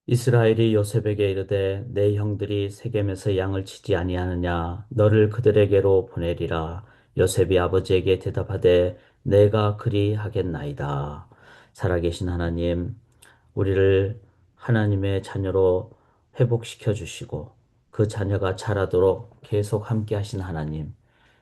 이스라엘이 요셉에게 이르되 내 형들이 세겜에서 양을 치지 아니하느냐 너를 그들에게로 보내리라. 요셉이 아버지에게 대답하되 내가 그리 하겠나이다. 살아계신 하나님, 우리를 하나님의 자녀로 회복시켜 주시고 그 자녀가 자라도록 계속 함께 하신 하나님,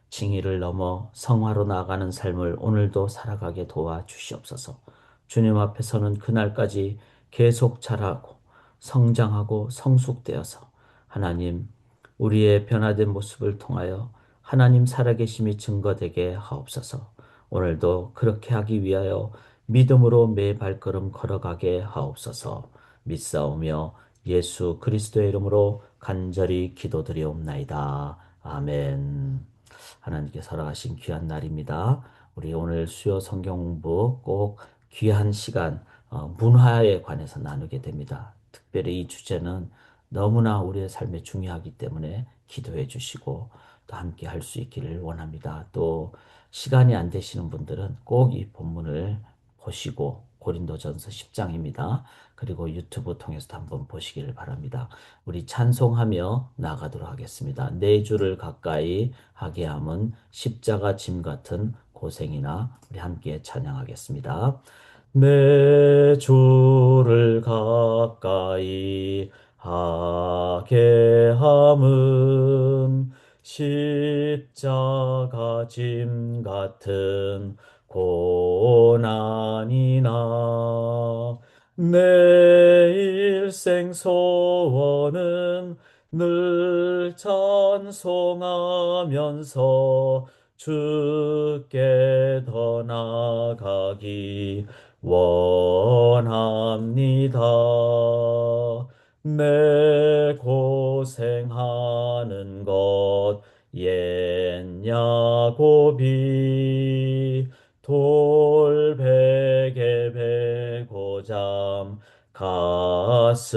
징의를 넘어 성화로 나아가는 삶을 오늘도 살아가게 도와 주시옵소서. 주님 앞에 서는 그날까지 계속 자라고 성장하고 성숙되어서 하나님, 우리의 변화된 모습을 통하여 하나님 살아계심이 증거되게 하옵소서. 오늘도 그렇게 하기 위하여 믿음으로 매 발걸음 걸어가게 하옵소서. 믿사오며 예수 그리스도의 이름으로 간절히 기도드리옵나이다. 아멘. 하나님께 살아가신 귀한 날입니다. 우리 오늘 수요 성경 공부 꼭 귀한 시간 문화에 관해서 나누게 됩니다. 특별히 이 주제는 너무나 우리의 삶에 중요하기 때문에 기도해 주시고 또 함께 할 수 있기를 원합니다. 또 시간이 안 되시는 분들은 꼭 이 본문을 보시고 고린도전서 10장입니다. 그리고 유튜브 통해서도 한번 보시기를 바랍니다. 우리 찬송하며 나가도록 하겠습니다. 내 주를 가까이 하게 함은 십자가 짐 같은 고생이나 우리 함께 찬양하겠습니다. 내 주를 가까이 하게 함은 십자가 짐 같은 고난이나 내 일생 소원은 늘 찬송하면서 주께 더 나가기 원합니다. 내 고생하는 것 옛 야곱이 돌베개 베고 잠 갔습니다.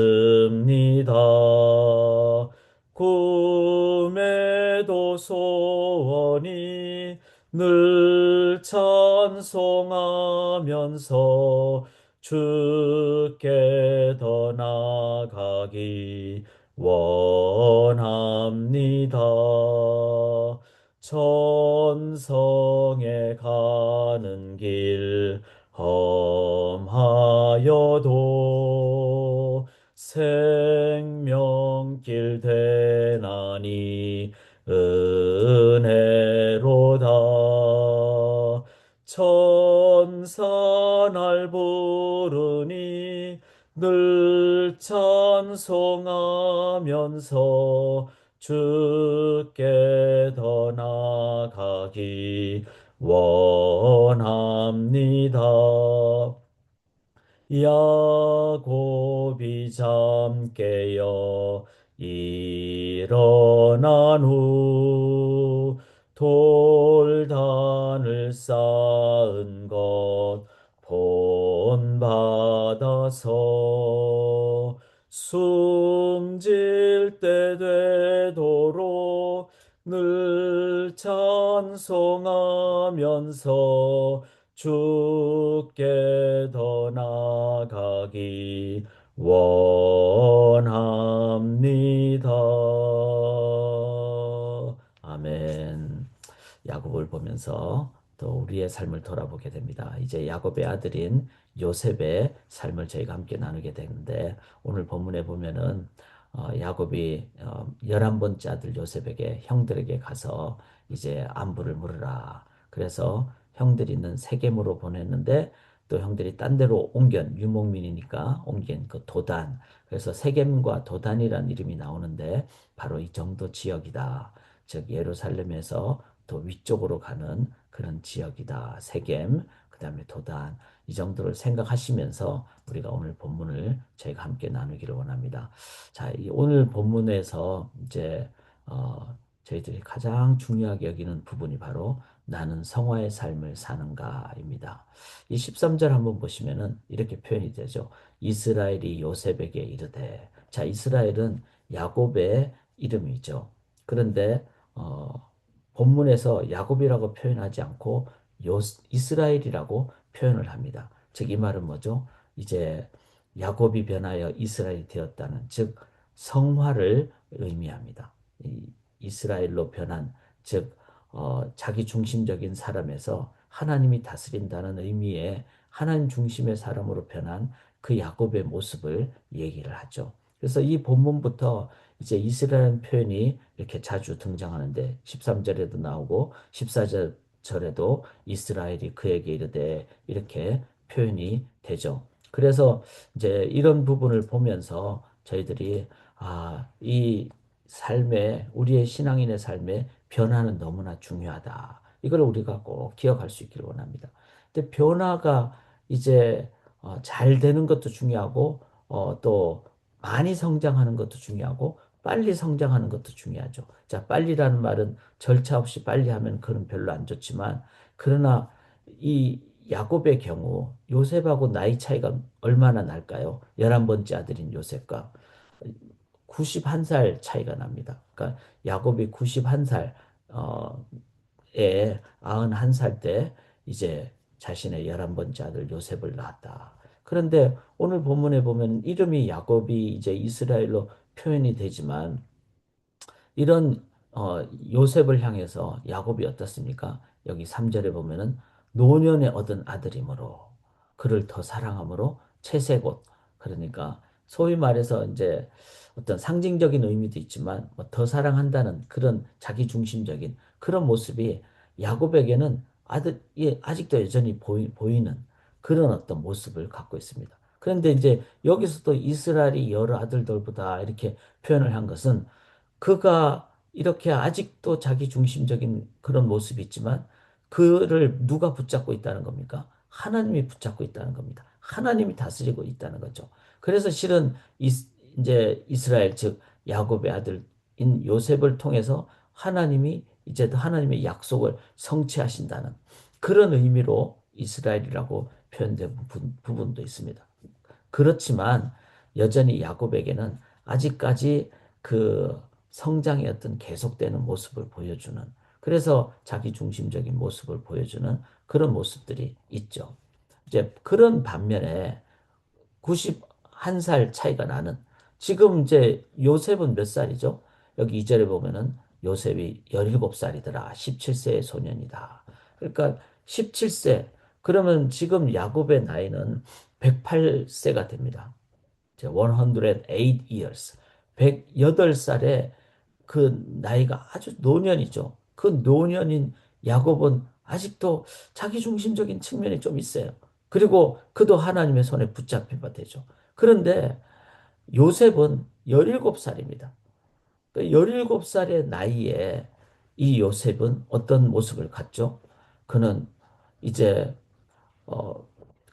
꿈에도 소원이 늘 찬송하면서 주께 더 나가기 원합니다. 천성에 가는 길 험하여도 생명길 대나니 은혜로다. 천사 날 부르니 늘 찬송하면서 주께 더 나가기 원합니다. 야곱이 잠 깨어 일어난 후 돌단을 쌓은 것 본받아서 숨질 때 되도록 늘 찬송하면서 주께 더 나가기 원합니다. 아멘. 야곱을 보면서 또 우리의 삶을 돌아보게 됩니다. 이제 야곱의 아들인 요셉의 삶을 저희가 함께 나누게 되는데 오늘 본문에 보면은 야곱이 11번째 아들 요셉에게 형들에게 가서 이제 안부를 물으라. 그래서 형들이 있는 세겜으로 보냈는데 또 형들이 딴 데로 옮긴 유목민이니까 옮긴 그 도단. 그래서 세겜과 도단이라는 이름이 나오는데 바로 이 정도 지역이다. 즉 예루살렘에서 더 위쪽으로 가는 그런 지역이다. 세겜, 그다음에 도단 이 정도를 생각하시면서 우리가 오늘 본문을 저희가 함께 나누기를 원합니다. 자, 이 오늘 본문에서 이제 저희들이 가장 중요하게 여기는 부분이 바로 나는 성화의 삶을 사는가입니다. 이 13절 한번 보시면은 이렇게 표현이 되죠. 이스라엘이 요셉에게 이르되. 자, 이스라엘은 야곱의 이름이죠. 그런데 본문에서 야곱이라고 표현하지 않고 이스라엘이라고 표현을 합니다. 즉 이 말은 뭐죠? 이제 야곱이 변하여 이스라엘이 되었다는, 즉 성화를 의미합니다. 이스라엘로 변한, 즉 자기 중심적인 사람에서 하나님이 다스린다는 의미의 하나님 중심의 사람으로 변한 그 야곱의 모습을 얘기를 하죠. 그래서 이 본문부터 이제 이스라엘 표현이 이렇게 자주 등장하는데, 13절에도 나오고 14절에도 이스라엘이 그에게 이르되, 이렇게 표현이 되죠. 그래서 이제 이런 부분을 보면서 저희들이 이 삶에, 우리의 신앙인의 삶에 변화는 너무나 중요하다, 이걸 우리가 꼭 기억할 수 있기를 원합니다. 근데 변화가 이제 잘 되는 것도 중요하고, 또 많이 성장하는 것도 중요하고, 빨리 성장하는 것도 중요하죠. 자, 빨리라는 말은 절차 없이 빨리 하면 그건 별로 안 좋지만, 그러나 이 야곱의 경우 요셉하고 나이 차이가 얼마나 날까요? 11번째 아들인 요셉과 91살 차이가 납니다. 그러니까 야곱이 91살, 에 91살 때 이제 자신의 11번째 아들 요셉을 낳았다. 그런데 오늘 본문에 보면 이름이 야곱이 이제 이스라엘로 표현이 되지만, 이런 요셉을 향해서 야곱이 어떻습니까? 여기 3절에 보면은 노년에 얻은 아들이므로 그를 더 사랑함으로 채색옷, 그러니까 소위 말해서 이제 어떤 상징적인 의미도 있지만 뭐더 사랑한다는 그런 자기 중심적인 그런 모습이 야곱에게는 아직도 여전히 보이는 그런 어떤 모습을 갖고 있습니다. 그런데 이제 여기서도 이스라엘이 여러 아들들보다 이렇게 표현을 한 것은, 그가 이렇게 아직도 자기 중심적인 그런 모습이 있지만 그를 누가 붙잡고 있다는 겁니까? 하나님이 붙잡고 있다는 겁니다. 하나님이 다스리고 있다는 거죠. 그래서 실은 이제 이스라엘, 즉 야곱의 아들인 요셉을 통해서 하나님이 이제 하나님의 약속을 성취하신다는 그런 의미로 이스라엘이라고 표현된 부분도 있습니다. 그렇지만 여전히 야곱에게는 아직까지 그 성장의 어떤 계속되는 모습을 보여주는, 그래서 자기 중심적인 모습을 보여주는 그런 모습들이 있죠. 이제 그런 반면에 91살 차이가 나는, 지금 이제 요셉은 몇 살이죠? 여기 2절에 보면은 요셉이 17살이더라. 17세의 소년이다. 그러니까 17세. 그러면 지금 야곱의 나이는 108세가 됩니다. 108 years. 108살에 그 나이가 아주 노년이죠. 그 노년인 야곱은 아직도 자기중심적인 측면이 좀 있어요. 그리고 그도 하나님의 손에 붙잡히면 되죠. 그런데 요셉은 17살입니다. 그 17살의 나이에 이 요셉은 어떤 모습을 갖죠? 그는 이제 어,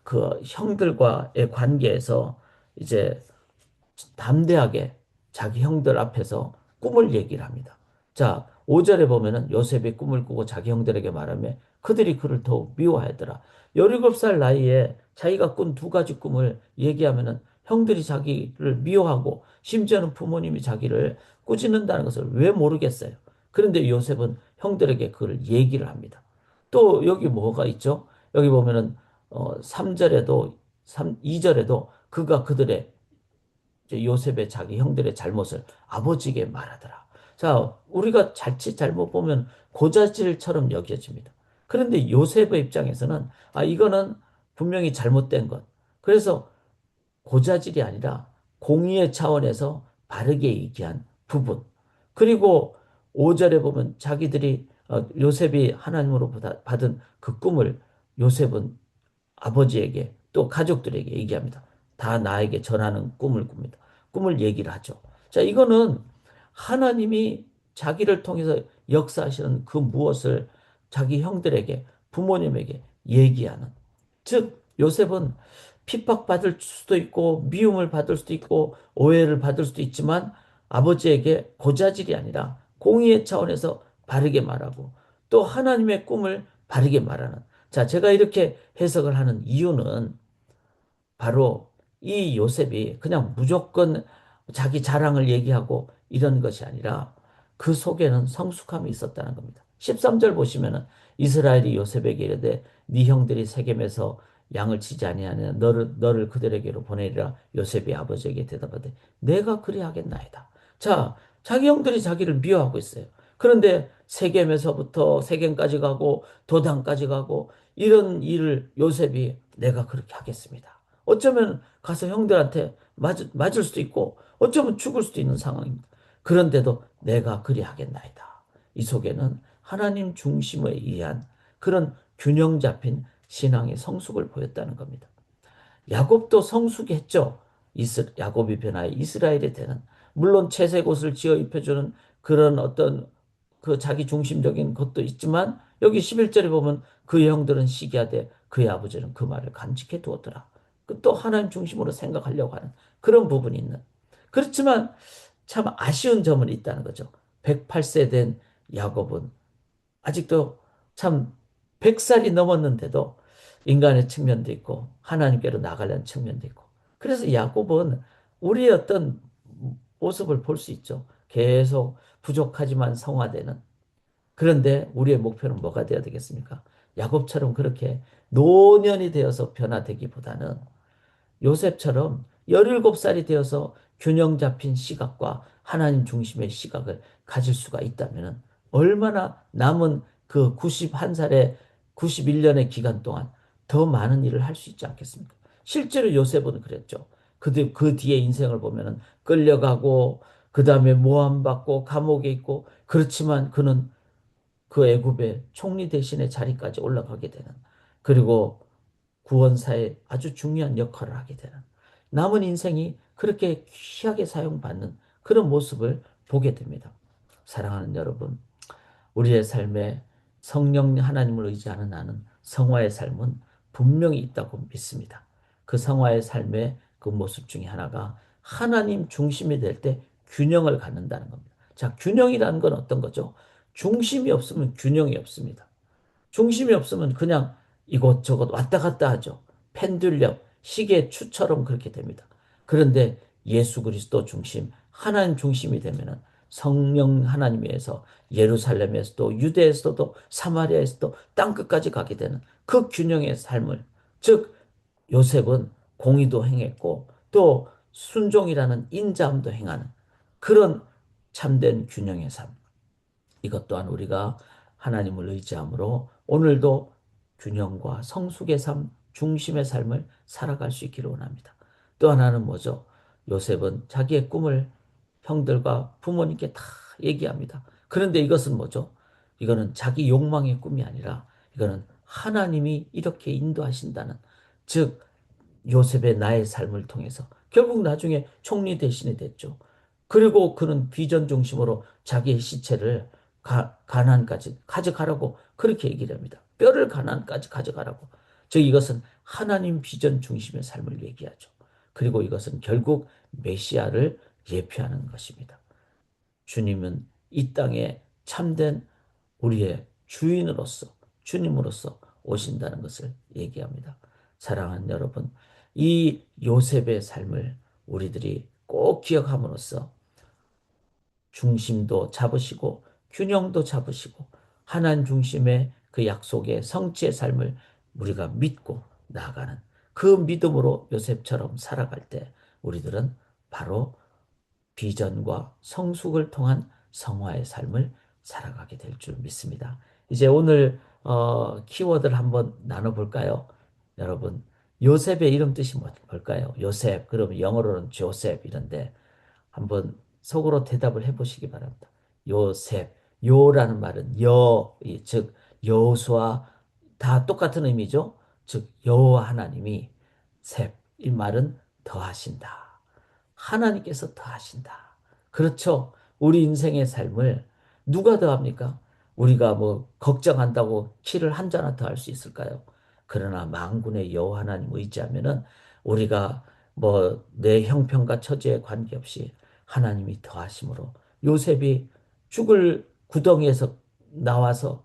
그 형들과의 관계에서 이제 담대하게 자기 형들 앞에서 꿈을 얘기를 합니다. 자, 5절에 보면은 요셉이 꿈을 꾸고 자기 형들에게 말하며 그들이 그를 더욱 미워하더라. 17살 나이에 자기가 꾼 두 가지 꿈을 얘기하면은 형들이 자기를 미워하고 심지어는 부모님이 자기를 꾸짖는다는 것을 왜 모르겠어요. 그런데 요셉은 형들에게 그걸 얘기를 합니다. 또 여기 뭐가 있죠? 여기 보면은 3절에도 2절에도 그가 그들의 요셉의 자기 형들의 잘못을 아버지에게 말하더라. 자, 우리가 자칫 잘못 보면 고자질처럼 여겨집니다. 그런데 요셉의 입장에서는 이거는 분명히 잘못된 것. 그래서 고자질이 아니라 공의의 차원에서 바르게 얘기한 부분. 그리고 5절에 보면 자기들이 요셉이 하나님으로 받은 그 꿈을 요셉은 아버지에게 또 가족들에게 얘기합니다. 다 나에게 전하는 꿈을 꿉니다. 꿈을 얘기를 하죠. 자, 이거는 하나님이 자기를 통해서 역사하시는 그 무엇을 자기 형들에게, 부모님에게 얘기하는. 즉, 요셉은 핍박받을 수도 있고, 미움을 받을 수도 있고, 오해를 받을 수도 있지만, 아버지에게 고자질이 아니라 공의의 차원에서 바르게 말하고, 또 하나님의 꿈을 바르게 말하는. 자, 제가 이렇게 해석을 하는 이유는 바로 이 요셉이 그냥 무조건 자기 자랑을 얘기하고 이런 것이 아니라 그 속에는 성숙함이 있었다는 겁니다. 13절 보시면은 이스라엘이 요셉에게 이르되 네 형들이 세겜에서 양을 치지 아니하느냐 너를 그들에게로 보내리라. 요셉이 아버지에게 대답하되 내가 그리하겠나이다. 자, 자기 형들이 자기를 미워하고 있어요. 그런데 세겜에서부터 세겜까지 가고 도단까지 가고 이런 일을 요셉이 내가 그렇게 하겠습니다. 어쩌면 가서 형들한테 맞을 수도 있고 어쩌면 죽을 수도 있는 상황입니다. 그런데도 내가 그리하겠나이다. 이 속에는 하나님 중심에 의한 그런 균형 잡힌 신앙의 성숙을 보였다는 겁니다. 야곱도 성숙했죠. 야곱이 변하여 이스라엘이 되는, 물론 채색 옷을 지어 입혀주는 그런 어떤 그 자기 중심적인 것도 있지만 여기 11절에 보면 그의 형들은 시기하되 그의 아버지는 그 말을 간직해 두었더라. 또 하나님 중심으로 생각하려고 하는 그런 부분이 있는. 그렇지만 참 아쉬운 점은 있다는 거죠. 108세 된 야곱은 아직도 참 100살이 넘었는데도 인간의 측면도 있고 하나님께로 나가려는 측면도 있고. 그래서 야곱은 우리의 어떤 모습을 볼 수 있죠. 계속 부족하지만 성화되는. 그런데 우리의 목표는 뭐가 되어야 되겠습니까? 야곱처럼 그렇게 노년이 되어서 변화되기보다는 요셉처럼 17살이 되어서 균형 잡힌 시각과 하나님 중심의 시각을 가질 수가 있다면 얼마나 남은 그 91살의 91년의 기간 동안 더 많은 일을 할 수 있지 않겠습니까? 실제로 요셉은 그랬죠. 그 뒤에 인생을 보면은 끌려가고 그 다음에 모함받고 감옥에 있고 그렇지만 그는 그 애굽의 총리 대신의 자리까지 올라가게 되는 그리고 구원사에 아주 중요한 역할을 하게 되는 남은 인생이 그렇게 귀하게 사용받는 그런 모습을 보게 됩니다. 사랑하는 여러분, 우리의 삶에 성령 하나님을 의지하는 나는 성화의 삶은 분명히 있다고 믿습니다. 그 성화의 삶의 그 모습 중에 하나가 하나님 중심이 될 때 균형을 갖는다는 겁니다. 자, 균형이라는 건 어떤 거죠? 중심이 없으면 균형이 없습니다. 중심이 없으면 그냥 이곳저곳 왔다 갔다 하죠. 펜듈럼, 시계 추처럼 그렇게 됩니다. 그런데 예수 그리스도 중심, 하나님 중심이 되면은 성령 하나님에서 예루살렘에서도 유대에서도 사마리아에서도 땅끝까지 가게 되는 그 균형의 삶을, 즉 요셉은 공의도 행했고 또 순종이라는 인자함도 행하는 그런 참된 균형의 삶. 이것 또한 우리가 하나님을 의지함으로 오늘도 균형과 성숙의 삶, 중심의 삶을 살아갈 수 있기를 원합니다. 또 하나는 뭐죠? 요셉은 자기의 꿈을 형들과 부모님께 다 얘기합니다. 그런데 이것은 뭐죠? 이거는 자기 욕망의 꿈이 아니라 이거는 하나님이 이렇게 인도하신다는, 즉 요셉의 나의 삶을 통해서 결국 나중에 총리 대신이 됐죠. 그리고 그는 비전 중심으로 자기의 시체를 가나안까지 가져가라고 그렇게 얘기를 합니다. 뼈를 가나안까지 가져가라고. 즉 이것은 하나님 비전 중심의 삶을 얘기하죠. 그리고 이것은 결국 메시아를 예표하는 것입니다. 주님은 이 땅에 참된 우리의 주인으로서 주님으로서 오신다는 것을 얘기합니다. 사랑하는 여러분, 이 요셉의 삶을 우리들이 꼭 기억함으로써 중심도 잡으시고 균형도 잡으시고 하나님 중심의 그 약속의 성취의 삶을 우리가 믿고 나아가는 그 믿음으로 요셉처럼 살아갈 때 우리들은 바로 비전과 성숙을 통한 성화의 삶을 살아가게 될 줄 믿습니다. 이제 오늘 키워드를 한번 나눠볼까요? 여러분, 요셉의 이름 뜻이 뭘까요? 요셉, 그러면 영어로는 조셉 이런데 한번 속으로 대답을 해보시기 바랍니다. 요셉, 요라는 말은 즉 여호수아 다 똑같은 의미죠. 즉 여호와 하나님이 셉, 이 말은 더하신다. 하나님께서 더하신다. 그렇죠. 우리 인생의 삶을 누가 더합니까? 우리가 뭐 걱정한다고 키를 한 자나 더 할 수 있을까요? 그러나 만군의 여호와 하나님 의지하면은 우리가 뭐 내 형편과 처지에 관계없이 하나님이 더하심으로 요셉이 죽을 구덩이에서 나와서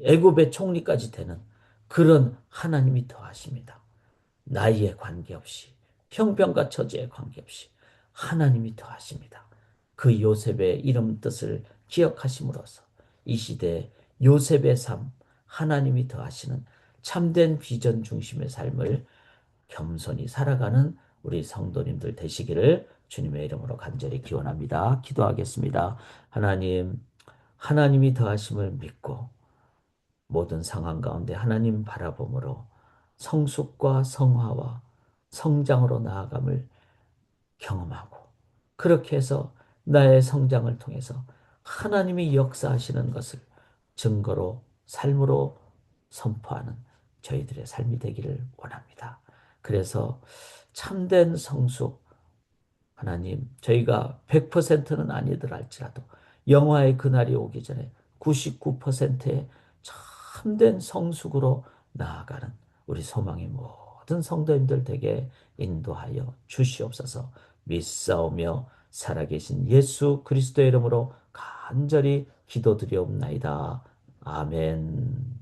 애굽의 총리까지 되는 그런 하나님이 더하십니다. 나이에 관계없이 형편과 처지에 관계없이 하나님이 더하십니다. 그 요셉의 이름 뜻을 기억하심으로써 이 시대에 요셉의 삶, 하나님이 더하시는 참된 비전 중심의 삶을 겸손히 살아가는 우리 성도님들 되시기를 주님의 이름으로 간절히 기원합니다. 기도하겠습니다. 하나님, 하나님이 더하심을 믿고 모든 상황 가운데 하나님 바라봄으로 성숙과 성화와 성장으로 나아감을 경험하고 그렇게 해서 나의 성장을 통해서 하나님이 역사하시는 것을 증거로 삶으로 선포하는 저희들의 삶이 되기를 원합니다. 그래서 참된 성숙, 하나님, 저희가 100%는 아니더라 할지라도 영화의 그날이 오기 전에 99%의 참된 성숙으로 나아가는 우리 소망의 모든 성도님들 되게 인도하여 주시옵소서. 믿사오며 살아계신 예수 그리스도의 이름으로 간절히 기도드리옵나이다. 아멘.